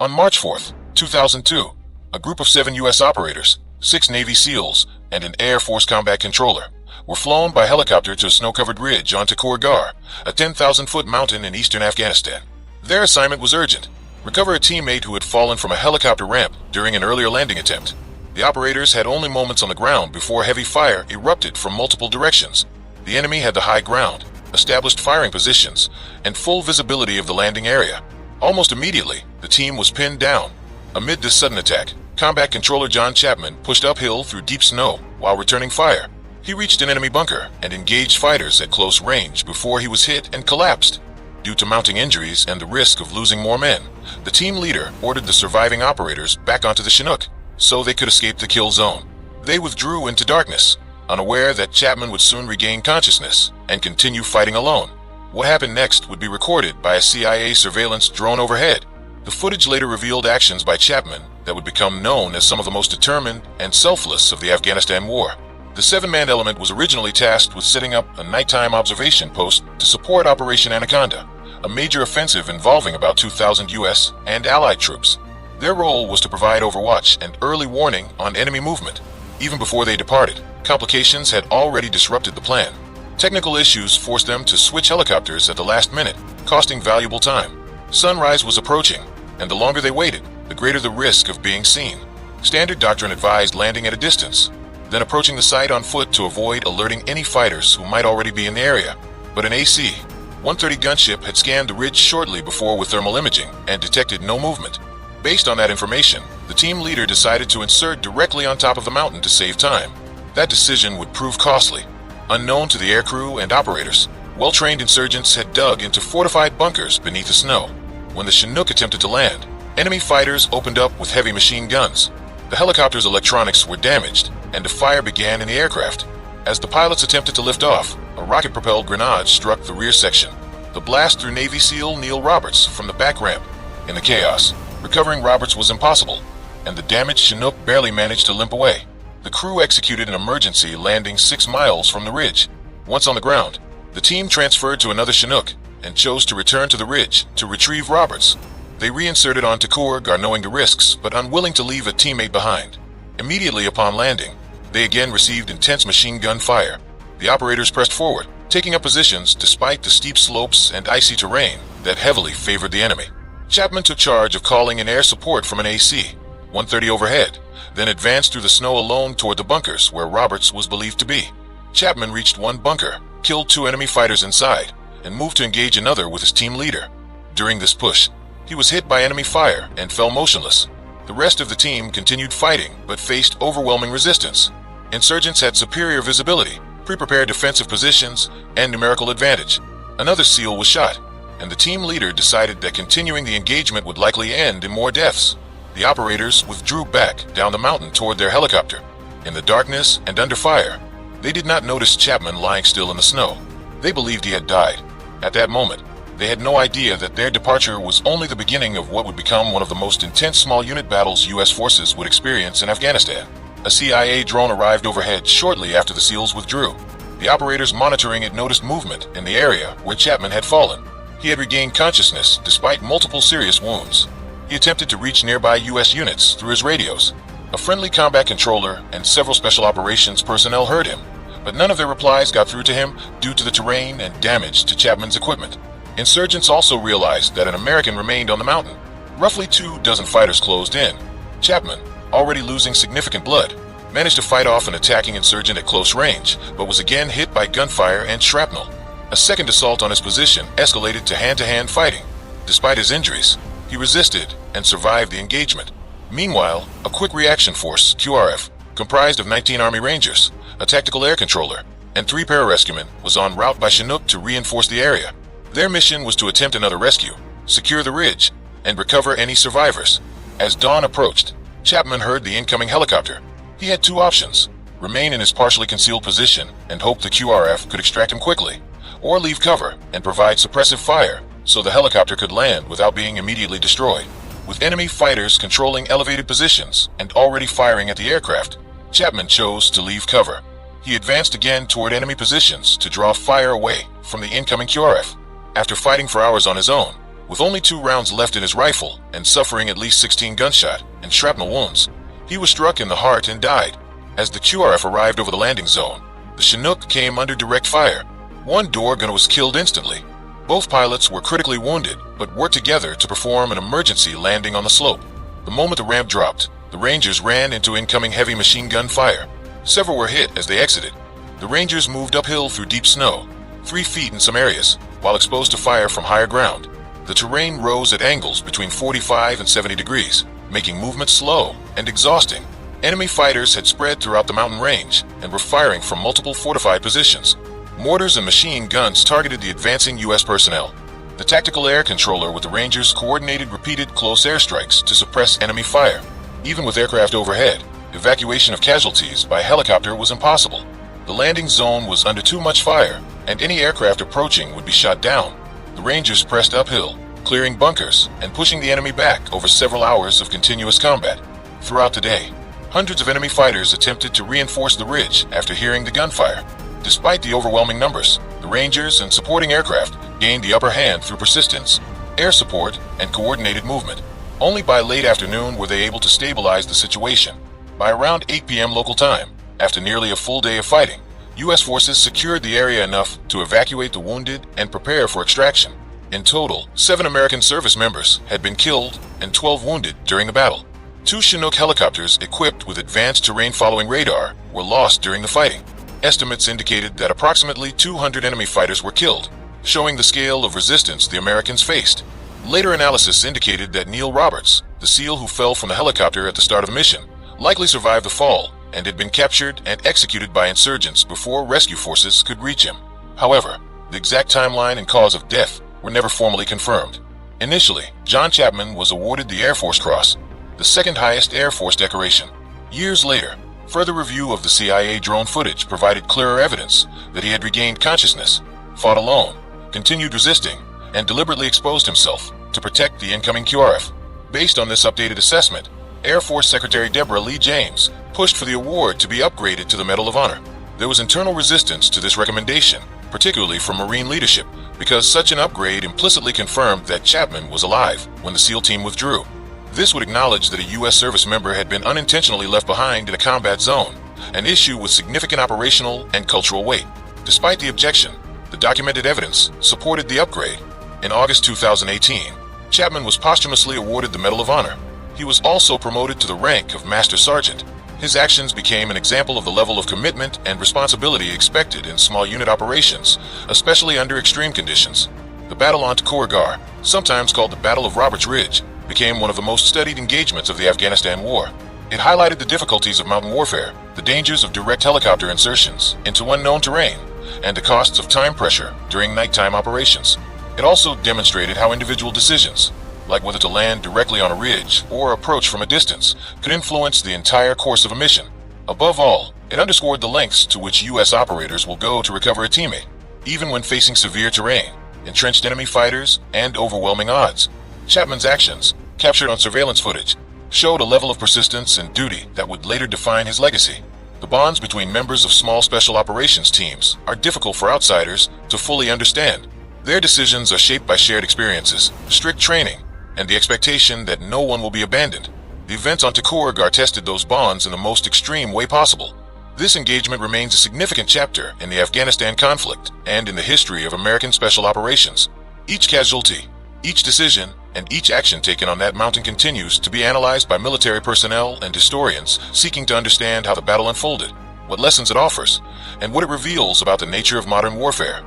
On March 4, 2002, a group of 7 U.S. operators, 6 Navy SEALs, and an Air Force combat controller were flown by helicopter to a snow-covered ridge on Takur Ghar, a 10,000-foot mountain in eastern Afghanistan. Their assignment was urgent: recover a teammate who had fallen from a helicopter ramp during an earlier landing attempt. The operators had only moments on the ground before heavy fire erupted from multiple directions. The enemy had the high ground, established firing positions, and full visibility of the landing area. Almost immediately, the team was pinned down. Amid this sudden attack, Combat Controller John Chapman pushed uphill through deep snow while returning fire. He reached an enemy bunker and engaged fighters at close range before he was hit and collapsed. Due to mounting injuries and the risk of losing more men, the team leader ordered the surviving operators back onto the Chinook so they could escape the kill zone. They withdrew into darkness, unaware that Chapman would soon regain consciousness and continue fighting alone. What happened next would be recorded by a CIA surveillance drone overhead. The footage later revealed actions by Chapman that would become known as some of the most determined and selfless of the Afghanistan war. The 7-man element was originally tasked with setting up a nighttime observation post to support Operation Anaconda, a major offensive involving about 2,000 U.S. and Allied troops. Their role was to provide overwatch and early warning on enemy movement. Even before they departed, complications had already disrupted the plan. Technical issues forced them to switch helicopters at the last minute, costing valuable time. Sunrise was approaching, and the longer they waited, the greater the risk of being seen. Standard doctrine advised landing at a distance, then approaching the site on foot to avoid alerting any fighters who might already be in the area. But an AC-130 gunship had scanned the ridge shortly before with thermal imaging and detected no movement. Based on that information, the team leader decided to insert directly on top of the mountain to save time. That decision would prove costly. Unknown to the aircrew and operators, well-trained insurgents had dug into fortified bunkers beneath the snow. When the Chinook attempted to land, enemy fighters opened up with heavy machine guns. The helicopter's electronics were damaged, and a fire began in the aircraft. As the pilots attempted to lift off, a rocket-propelled grenade struck the rear section. The blast threw Navy SEAL Neil Roberts from the back ramp. In the chaos, recovering Roberts was impossible, and the damaged Chinook barely managed to limp away. The crew executed an emergency landing 6 miles from the ridge. Once on the ground, the team transferred to another Chinook and chose to return to the ridge to retrieve Roberts. They reinserted on Takur Ghar, knowing the risks but unwilling to leave a teammate behind. Immediately upon landing, they again received intense machine gun fire. The operators pressed forward, taking up positions despite the steep slopes and icy terrain that heavily favored the enemy. Chapman took charge of calling in air support from an AC-130 overhead, then advanced through the snow alone toward the bunkers where Roberts was believed to be. Chapman reached one bunker, killed 2 enemy fighters inside, and moved to engage another with his team leader. During this push, he was hit by enemy fire and fell motionless. The rest of the team continued fighting but faced overwhelming resistance. Insurgents had superior visibility, pre-prepared defensive positions, and numerical advantage. Another SEAL was shot, and the team leader decided that continuing the engagement would likely end in more deaths. The operators withdrew back down the mountain toward their helicopter. In the darkness and under fire, they did not notice Chapman lying still in the snow. They believed he had died. At that moment, they had no idea that their departure was only the beginning of what would become one of the most intense small unit battles U.S. forces would experience in Afghanistan. A CIA drone arrived overhead shortly after the SEALs withdrew. The operators monitoring it noticed movement in the area where Chapman had fallen. He had regained consciousness despite multiple serious wounds. He attempted to reach nearby U.S. units through his radios. A friendly combat controller and several special operations personnel heard him, but none of their replies got through to him due to the terrain and damage to Chapman's equipment. Insurgents also realized that an American remained on the mountain. Roughly 24 fighters closed in. Chapman, already losing significant blood, managed to fight off an attacking insurgent at close range, but was again hit by gunfire and shrapnel. A second assault on his position escalated to hand-to-hand fighting. Despite his injuries, he resisted and survived the engagement. Meanwhile, a quick reaction force, QRF, comprised of 19 Army Rangers, a tactical air controller, and 3 pararescuemen, was en route by Chinook to reinforce the area. Their mission was to attempt another rescue, secure the ridge, and recover any survivors. As dawn approached, Chapman heard the incoming helicopter. He had 2 options: remain in his partially concealed position and hope the QRF could extract him quickly, or leave cover and provide suppressive fire so the helicopter could land without being immediately destroyed. With enemy fighters controlling elevated positions and already firing at the aircraft, Chapman chose to leave cover. He advanced again toward enemy positions to draw fire away from the incoming QRF. After fighting for hours on his own, With only 2 rounds left in his rifle and suffering at least 16 gunshot and shrapnel wounds, he was struck in the heart and died. As the QRF arrived over the landing zone, the Chinook came under direct fire. One door gunner was killed instantly. Both pilots were critically wounded, but worked together to perform an emergency landing on the slope. The moment the ramp dropped, the Rangers ran into incoming heavy machine gun fire. Several were hit as they exited. The Rangers moved uphill through deep snow, 3 feet in some areas, while exposed to fire from higher ground. The terrain rose at angles between 45 and 70 degrees, making movement slow and exhausting. Enemy fighters had spread throughout the mountain range and were firing from multiple fortified positions. Mortars and machine guns targeted the advancing U.S. personnel. The tactical air controller with the Rangers coordinated repeated close airstrikes to suppress enemy fire. Even with aircraft overhead, evacuation of casualties by helicopter was impossible. The landing zone was under too much fire, and any aircraft approaching would be shot down. The Rangers pressed uphill, clearing bunkers and pushing the enemy back over several hours of continuous combat. Throughout the day, hundreds of enemy fighters attempted to reinforce the ridge after hearing the gunfire. Despite the overwhelming numbers, the Rangers and supporting aircraft gained the upper hand through persistence, air support, and coordinated movement. Only by late afternoon were they able to stabilize the situation. By around 8 p.m. local time, after nearly a full day of fighting, U.S. forces secured the area enough to evacuate the wounded and prepare for extraction. In total, 7 American service members had been killed and 12 wounded during the battle. 2 Chinook helicopters equipped with advanced terrain-following radar were lost during the fighting. Estimates indicated that approximately 200 enemy fighters were killed, showing the scale of resistance the Americans faced. Later analysis indicated that Neil Roberts, the SEAL who fell from the helicopter at the start of the mission, likely survived the fall and had been captured and executed by insurgents before rescue forces could reach him. However, the exact timeline and cause of death were never formally confirmed. Initially, John Chapman was awarded the Air Force Cross, the second highest Air Force decoration. Years later, further review of the CIA drone footage provided clearer evidence that he had regained consciousness, fought alone, continued resisting, and deliberately exposed himself to protect the incoming QRF. Based on this updated assessment, Air Force Secretary Deborah Lee James pushed for the award to be upgraded to the Medal of Honor. There was internal resistance to this recommendation, particularly from Marine leadership, because such an upgrade implicitly confirmed that Chapman was alive when the SEAL team withdrew. This would acknowledge that a U.S. service member had been unintentionally left behind in a combat zone, an issue with significant operational and cultural weight. Despite the objection, the documented evidence supported the upgrade. In August 2018, Chapman was posthumously awarded the Medal of Honor. He was also promoted to the rank of Master Sergeant. His actions became an example of the level of commitment and responsibility expected in small unit operations, especially under extreme conditions. The battle on Takur Ghar, sometimes called the Battle of Roberts Ridge, became one of the most studied engagements of the Afghanistan War. It highlighted the difficulties of mountain warfare, the dangers of direct helicopter insertions into unknown terrain, and the costs of time pressure during nighttime operations. It also demonstrated how individual decisions, like whether to land directly on a ridge or approach from a distance, could influence the entire course of a mission. Above all, it underscored the lengths to which U.S. operators will go to recover a teammate, even when facing severe terrain, entrenched enemy fighters, and overwhelming odds. Chapman's actions, captured on surveillance footage, showed a level of persistence and duty that would later define his legacy. The bonds between members of small special operations teams are difficult for outsiders to fully understand. Their decisions are shaped by shared experiences, strict training, and the expectation that no one will be abandoned. The events on Takur Ghar tested those bonds in the most extreme way possible. This engagement remains a significant chapter in the Afghanistan conflict and in the history of American special operations. Each casualty, each decision, and each action taken on that mountain continues to be analyzed by military personnel and historians seeking to understand how the battle unfolded, what lessons it offers, and what it reveals about the nature of modern warfare.